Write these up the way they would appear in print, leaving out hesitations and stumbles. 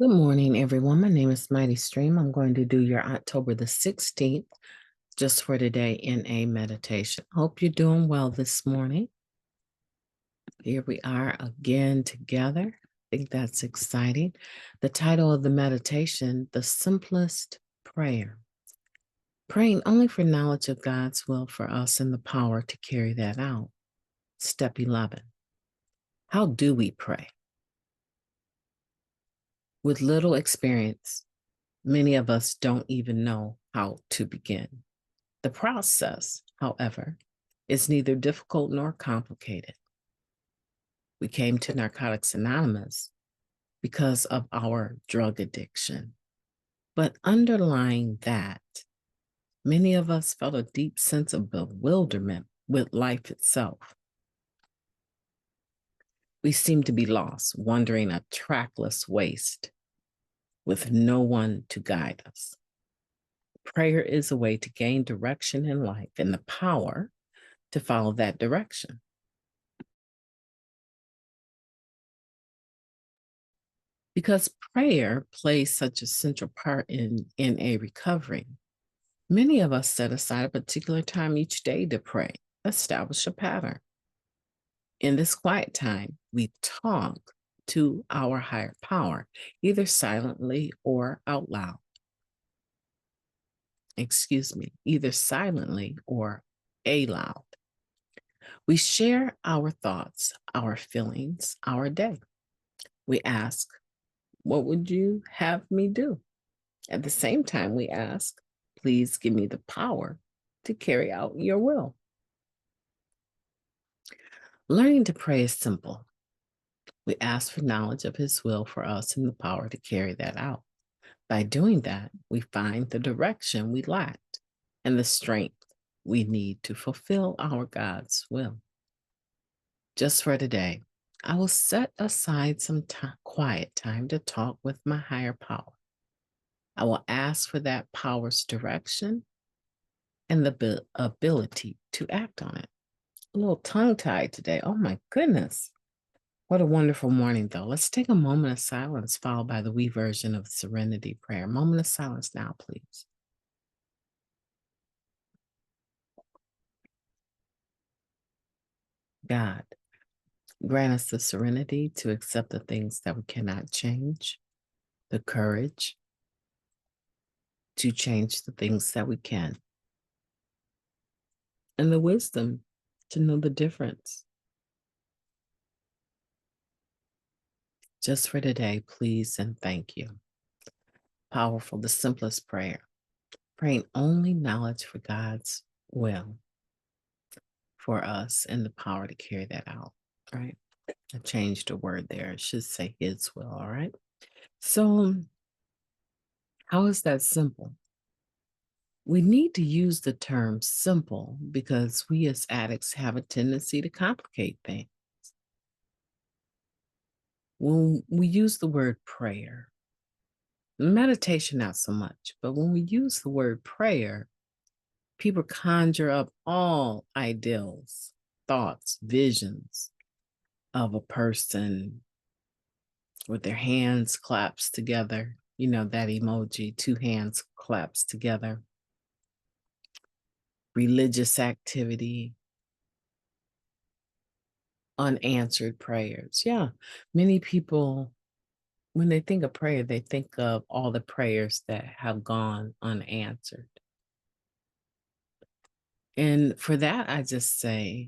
Good morning, everyone. My name is MightyStream. I'm going to do your October the 16th just for today in a meditation. Hope you're doing well this morning. Here we are again together. I think that's exciting. The title of the meditation, The Simplest Prayer. Praying only for knowledge of God's will for us and the power to carry that out. Step 11. How do we pray? With little experience, many of us don't even know how to begin. The process, however, is neither difficult nor complicated. We came to Narcotics Anonymous because of our drug addiction. But underlying that, many of us felt a deep sense of bewilderment with life itself. We seemed to be lost, wandering a trackless waste with no one to guide us. Prayer is a way to gain direction in life and the power to follow that direction. Because prayer plays such a central part in a recovery, many of us set aside a particular time each day to pray, establish a pattern. In this quiet time, we talk to our higher power, either silently or out loud. Either silently or aloud. We share our thoughts, our feelings, our day. We ask, what would you have me do? At the same time, we ask, please give me the power to carry out your will. Learning to pray is simple. We ask for knowledge of His will for us and the power to carry that out. By doing that, we find the direction we lacked and the strength we need to fulfill our God's will. Just for today, I will set aside some quiet time to talk with my higher power. I will ask for that power's direction and the ability to act on it. A little tongue-tied today. Oh my goodness. What a wonderful morning, though. Let's take a moment of silence, followed by the wee version of the Serenity Prayer. Moment of silence now, please. God, grant us the serenity to accept the things that we cannot change, the courage to change the things that we can, and the wisdom to know the difference. Just for today, please and thank you. Powerful, the simplest prayer. Praying only knowledge for God's will for us and the power to carry that out, right? I changed a word there. It should say His will, all right? So how is that simple? We need to use the term simple because we as addicts have a tendency to complicate things. When we use the word prayer, meditation not so much, but when we use the word prayer, people conjure up all ideals, thoughts, visions of a person with their hands clasped together. You know, that emoji, two hands clasped together. Religious activity, unanswered prayers. Yeah, many people, when they think of prayer, they think of all the prayers that have gone unanswered. And for that, I just say,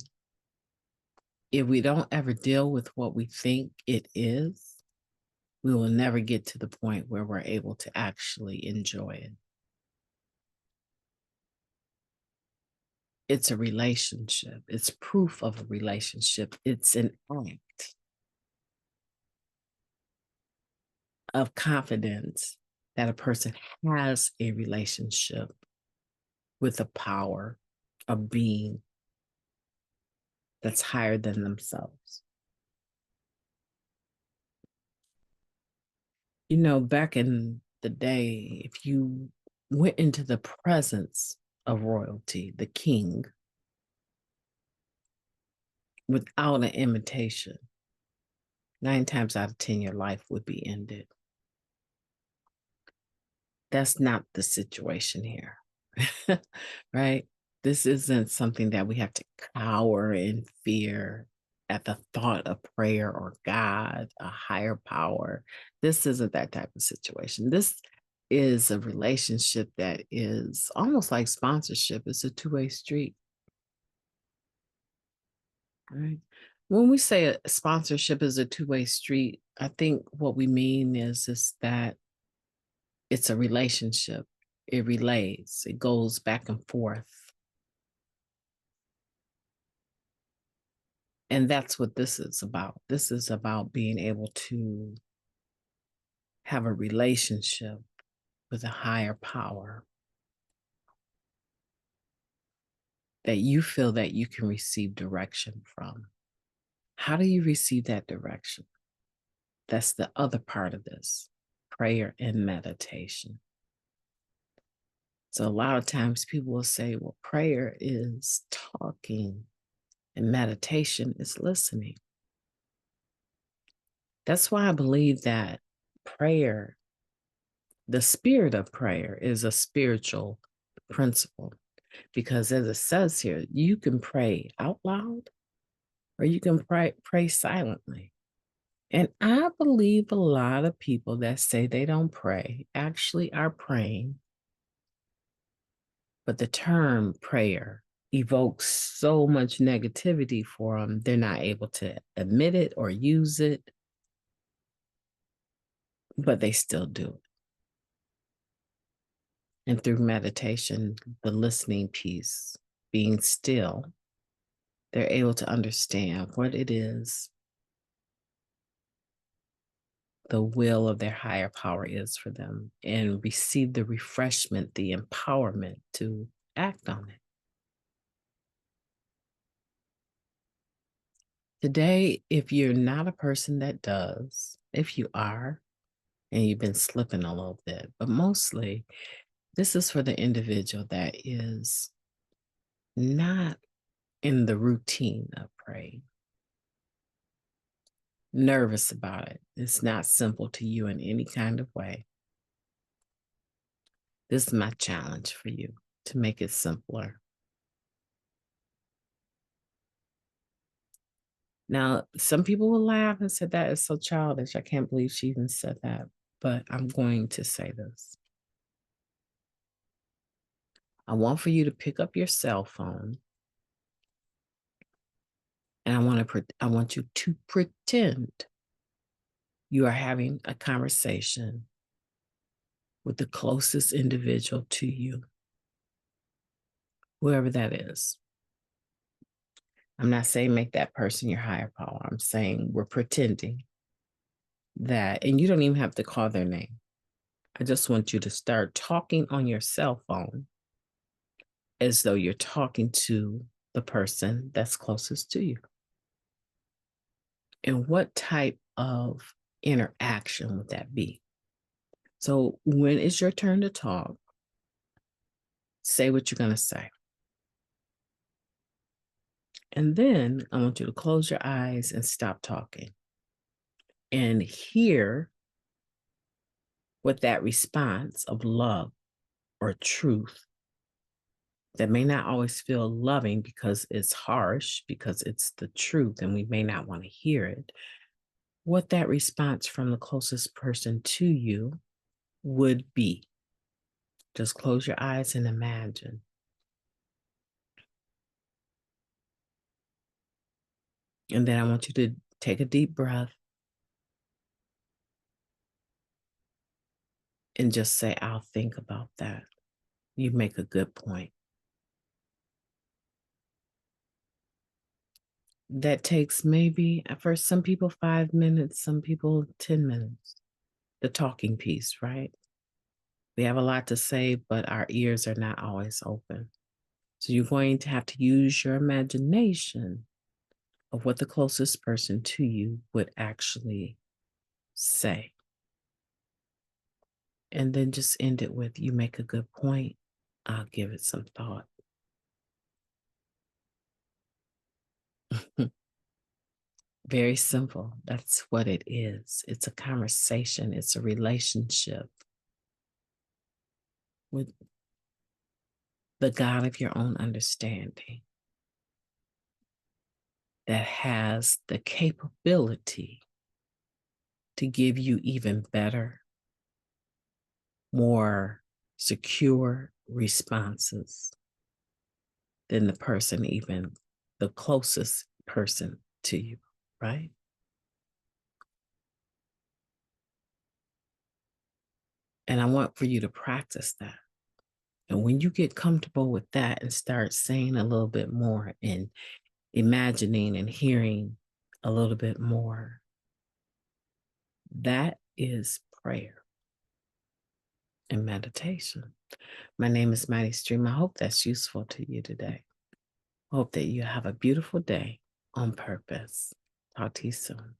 if we don't ever deal with what we think it is, we will never get to the point where we're able to actually enjoy it. It's a relationship. It's proof of a relationship. It's an act of confidence that a person has a relationship with a power, a being that's higher than themselves. You know, back in the day, if you went into the presence of royalty, the king, without an invitation, 9 times out of 10, your life would be ended. That's not the situation here, right? This isn't something that we have to cower in fear at the thought of prayer or God, a higher power. This isn't that type of situation. This is a relationship that is almost like sponsorship. It's a two-way street, right? When we say a sponsorship is a two-way street, I think what we mean is that it's a relationship. It relays, it goes back and forth. And that's what this is about. This is about being able to have a relationship with a higher power that you feel that you can receive direction from. How do you receive that direction? That's the other part of this, prayer and meditation. So a lot of times people will say, well, prayer is talking and meditation is listening. That's why I believe that prayer, the spirit of prayer, is a spiritual principle. Because as it says here, you can pray out loud or you can pray silently. And I believe a lot of people that say they don't pray actually are praying, but the term prayer evokes so much negativity for them, they're not able to admit it or use it, but they still do it. And through meditation, the listening piece, being still, they're able to understand what it is the will of their higher power is for them and receive the refreshment, the empowerment to act on it. Today, if you're not a person that does, if you are, and you've been slipping a little bit, but mostly this is for the individual that is not in the routine of praying, nervous about it. It's not simple to you in any kind of way. This is my challenge for you to make it simpler. Now, some people will laugh and say that is so childish. I can't believe she even said that, but I'm going to say this. I want for you to pick up your cell phone and I want you to pretend you are having a conversation with the closest individual to you, whoever that is. I'm not saying make that person your higher power. I'm saying we're pretending that, and you don't even have to call their name. I just want you to start talking on your cell phone as though you're talking to the person that's closest to you. And what type of interaction would that be? So when it's your turn to talk, say what you're going to say. And then I want you to close your eyes and stop talking and hear what that response of love or truth that may not always feel loving because it's harsh, because it's the truth and we may not want to hear it, what that response from the closest person to you would be. Just close your eyes and imagine. And then I want you to take a deep breath and just say, I'll think about that. You make a good point. That takes maybe, for some people, 5 minutes, some people 10 minutes, the talking piece, right? We have a lot to say, but our ears are not always open. So you're going to have to use your imagination of what the closest person to you would actually say. And then just end it with, you make a good point. I'll give it some thought. Very simple. That's what it is. It's a conversation. It's a relationship. with the God of your own understanding that has the capability to give you even better, more secure responses than the person, even the closest person to you, right? And I want for you to practice that. And when you get comfortable with that and start saying a little bit more and imagining and hearing a little bit more, that is prayer and meditation. My name is Mighty Stream. I hope that's useful to you today. Hope that you have a beautiful day on purpose. Talk to you soon.